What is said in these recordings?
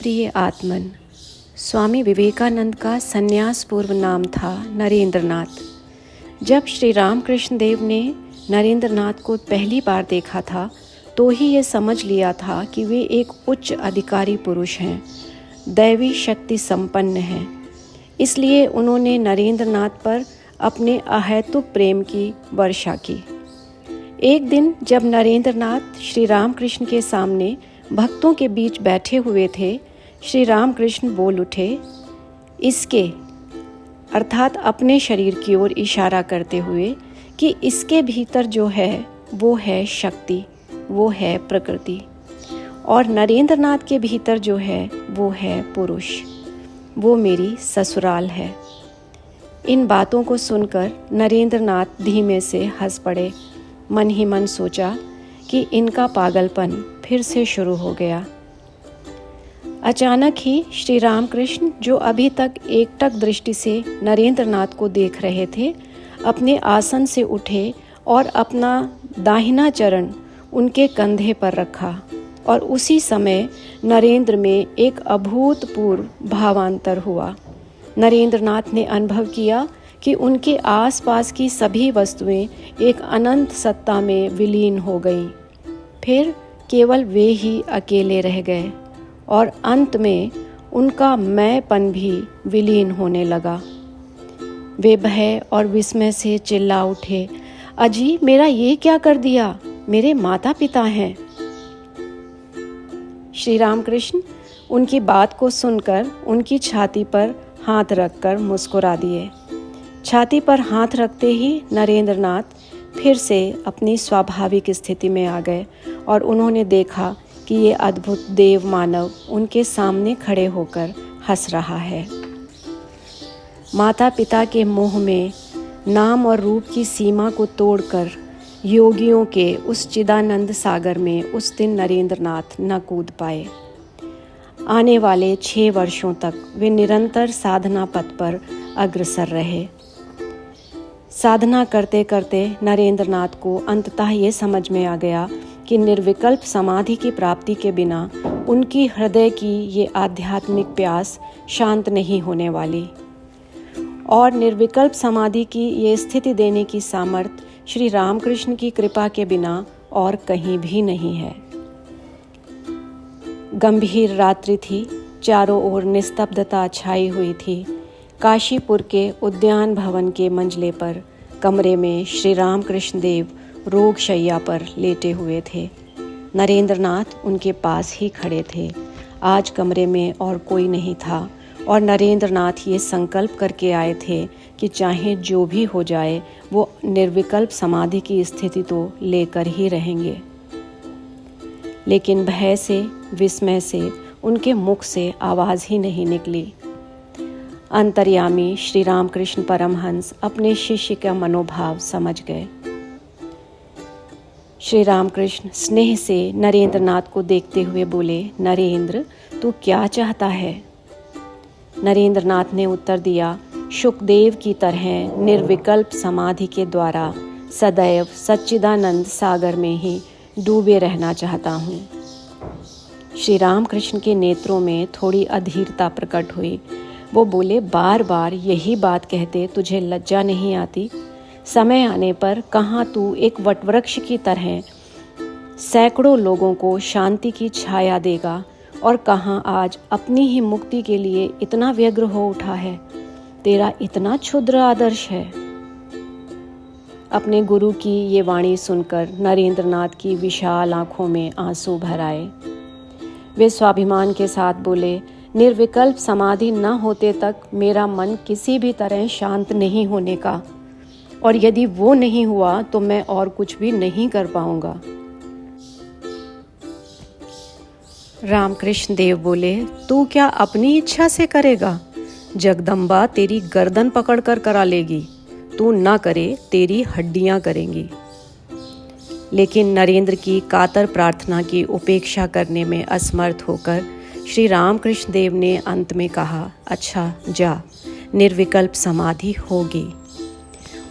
प्रिय आत्मन। स्वामी विवेकानंद का संन्यास पूर्व नाम था नरेंद्रनाथ। जब श्री रामकृष्ण देव ने नरेंद्रनाथ को पहली बार देखा था तो ही ये समझ लिया था कि वे एक उच्च अधिकारी पुरुष हैं, दैवी शक्ति संपन्न हैं। इसलिए उन्होंने नरेंद्रनाथ पर अपने अहेतुक प्रेम की वर्षा की। एक दिन जब नरेंद्रनाथ श्री रामकृष्ण के सामने भक्तों के बीच बैठे हुए थे, श्री रामकृष्ण बोल उठे, इसके अर्थात अपने शरीर की ओर इशारा करते हुए कि इसके भीतर जो है वो है शक्ति, वो है प्रकृति, और नरेंद्रनाथ के भीतर जो है वो है पुरुष, वो मेरी ससुराल है। इन बातों को सुनकर नरेंद्रनाथ धीमे से हंस पड़े। मन ही मन सोचा कि इनका पागलपन फिर से शुरू हो गया। अचानक ही श्री रामकृष्ण, जो अभी तक एकटक दृष्टि से नरेंद्रनाथ को देख रहे थे, अपने आसन से उठे और अपना दाहिना चरण उनके कंधे पर रखा और उसी समय नरेंद्र में एक अभूतपूर्व भावांतर हुआ। नरेंद्रनाथ ने अनुभव किया कि उनके आसपास की सभी वस्तुएं एक अनंत सत्ता में विलीन हो गईं। फिर केवल वे ही अकेले रह गए और अंत में उनका मैंपन भी विलीन होने लगा। वे भय और विस्मय से चिल्ला उठे, अजी, मेरा ये क्या कर दिया? मेरे माता पिता हैं। श्री रामकृष्ण उनकी बात को सुनकर उनकी छाती पर हाथ रखकर मुस्कुरा दिए। छाती पर हाथ रखते ही नरेंद्रनाथ फिर से अपनी स्वाभाविक स्थिति में आ गए और उन्होंने देखा कि ये अद्भुत देव मानव उनके सामने खड़े होकर हंस रहा है। माता पिता के मोह में नाम और रूप की सीमा को तोड़कर योगियों के उस चिदानंद सागर में उस दिन नरेंद्रनाथ न कूद पाए। आने वाले 6 वर्षों तक वे निरंतर साधना पथ पर अग्रसर रहे। साधना करते करते नरेंद्रनाथ को अंततः ये समझ में आ गया कि निर्विकल्प समाधि की प्राप्ति के बिना उनकी हृदय की ये आध्यात्मिक प्यास शांत नहीं होने वाली, और निर्विकल्प समाधि की ये स्थिति देने की सामर्थ्य श्री रामकृष्ण की कृपा के बिना और कहीं भी नहीं है। गंभीर रात्रि थी, चारों ओर निस्तब्धता छाई हुई थी। काशीपुर के उद्यान भवन के मंजले पर कमरे में श्री रामकृष्ण देव रोगशैया पर लेटे हुए थे। नरेंद्रनाथ उनके पास ही खड़े थे। आज कमरे में और कोई नहीं था और नरेंद्रनाथ ये संकल्प करके आए थे कि चाहे जो भी हो जाए वो निर्विकल्प समाधि की स्थिति तो लेकर ही रहेंगे। लेकिन भय से, विस्मय से उनके मुख से आवाज़ ही नहीं निकली। अंतर्यामी श्री रामकृष्ण परमहंस अपने शिष्य का मनोभाव समझ गए। श्री रामकृष्ण स्नेह से नरेंद्रनाथ को देखते हुए बोले, नरेंद्र, तू क्या चाहता है? नरेंद्रनाथ ने उत्तर दिया, शुकदेव की तरह निर्विकल्प समाधि के द्वारा सदैव सच्चिदानंद सागर में ही डूबे रहना चाहता हूँ। श्री रामकृष्ण के नेत्रों में थोड़ी अधीरता प्रकट हुई। वो बोले, बार बार यही बात कहते तुझे लज्जा नहीं आती? समय आने पर कहाँ तू एक वटवृक्ष की तरह सैकड़ों लोगों को शांति की छाया देगा और कहाँ आज अपनी ही मुक्ति के लिए इतना व्यग्र हो उठा है। तेरा इतना क्षुद्र आदर्श है। अपने गुरु की ये वाणी सुनकर नरेंद्रनाथ की विशाल आंखों में आंसू भर आए। वे स्वाभिमान के साथ बोले, निर्विकल्प समाधि न होते तक मेरा मन किसी भी तरह शांत नहीं होने का, और यदि वो नहीं हुआ तो मैं और कुछ भी नहीं कर पाऊंगा। रामकृष्ण देव बोले, तू क्या अपनी इच्छा से करेगा? जगदम्बा तेरी गर्दन पकड़कर करा लेगी। तू ना करे, तेरी हड्डियां करेंगी। लेकिन नरेंद्र की कातर प्रार्थना की उपेक्षा करने में असमर्थ होकर श्री रामकृष्ण देव ने अंत में कहा, अच्छा जा, निर्विकल्प समाधि होगी।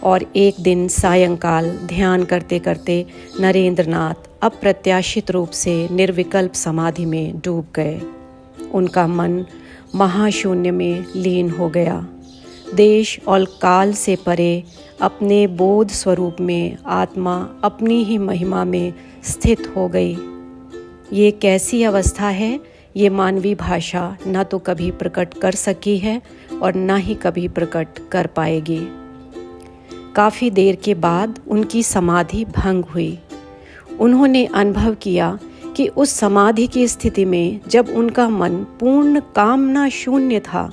और एक दिन सायंकाल ध्यान करते करते नरेंद्रनाथ अप्रत्याशित रूप से निर्विकल्प समाधि में डूब गए। उनका मन महाशून्य में लीन हो गया। देश और काल से परे अपने बोध स्वरूप में आत्मा अपनी ही महिमा में स्थित हो गई। ये कैसी अवस्था है, ये मानवीय भाषा न तो कभी प्रकट कर सकी है और न ही कभी प्रकट कर पाएगी। काफ़ी देर के बाद उनकी समाधि भंग हुई। उन्होंने अनुभव किया कि उस समाधि की स्थिति में जब उनका मन पूर्ण कामना शून्य था,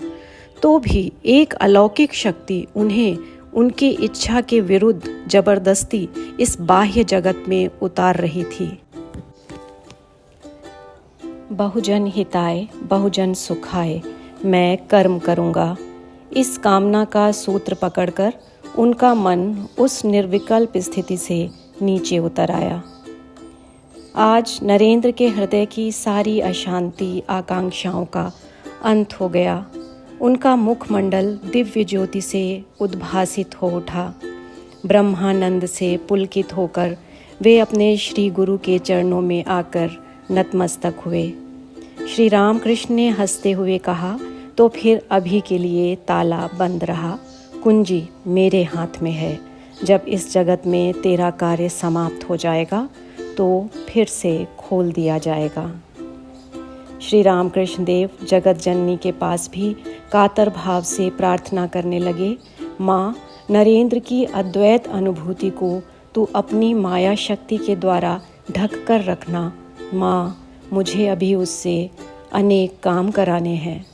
तो भी एक अलौकिक शक्ति उन्हें उनकी इच्छा के विरुद्ध जबरदस्ती इस बाह्य जगत में उतार रही थी। बहुजन हिताय बहुजन सुखाय मैं कर्म करूँगा, इस कामना का सूत्र पकड़कर उनका मन उस निर्विकल्प स्थिति से नीचे उतर आया। आज नरेंद्र के हृदय की सारी अशांति आकांक्षाओं का अंत हो गया। उनका मुखमंडल दिव्य ज्योति से उद्भासित हो उठा। ब्रह्मानंद से पुलकित होकर वे अपने श्री गुरु के चरणों में आकर नतमस्तक हुए। श्री रामकृष्ण ने हंसते हुए कहा, तो फिर अभी के लिए ताला बंद रहा, कुंजी मेरे हाथ में है। जब इस जगत में तेरा कार्य समाप्त हो जाएगा तो फिर से खोल दिया जाएगा। श्री रामकृष्ण देव जगत जननी के पास भी कातर भाव से प्रार्थना करने लगे, माँ, नरेंद्र की अद्वैत अनुभूति को तू अपनी माया शक्ति के द्वारा ढक कर रखना। माँ, मुझे अभी उससे अनेक काम कराने हैं।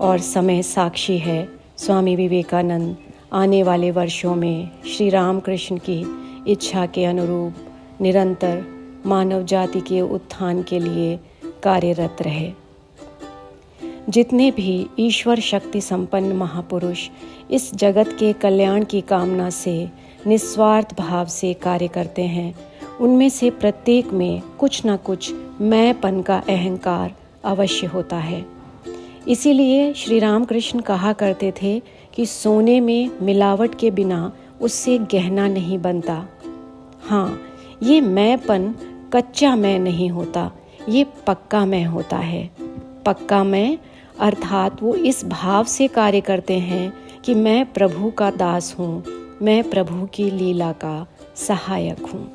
और समय साक्षी है, स्वामी विवेकानंद आने वाले वर्षों में श्री रामकृष्ण की इच्छा के अनुरूप निरंतर मानव जाति के उत्थान के लिए कार्यरत रहे। जितने भी ईश्वर शक्ति संपन्न महापुरुष इस जगत के कल्याण की कामना से निस्वार्थ भाव से कार्य करते हैं, उनमें से प्रत्येक में कुछ न कुछ मैंपन का अहंकार अवश्य होता है। इसीलिए श्री रामकृष्ण कहा करते थे कि सोने में मिलावट के बिना उससे गहना नहीं बनता। हाँ, ये मैंपन कच्चा मैं नहीं होता, ये पक्का मैं होता है। पक्का मैं अर्थात वो इस भाव से कार्य करते हैं कि मैं प्रभु का दास हूँ, मैं प्रभु की लीला का सहायक हूँ।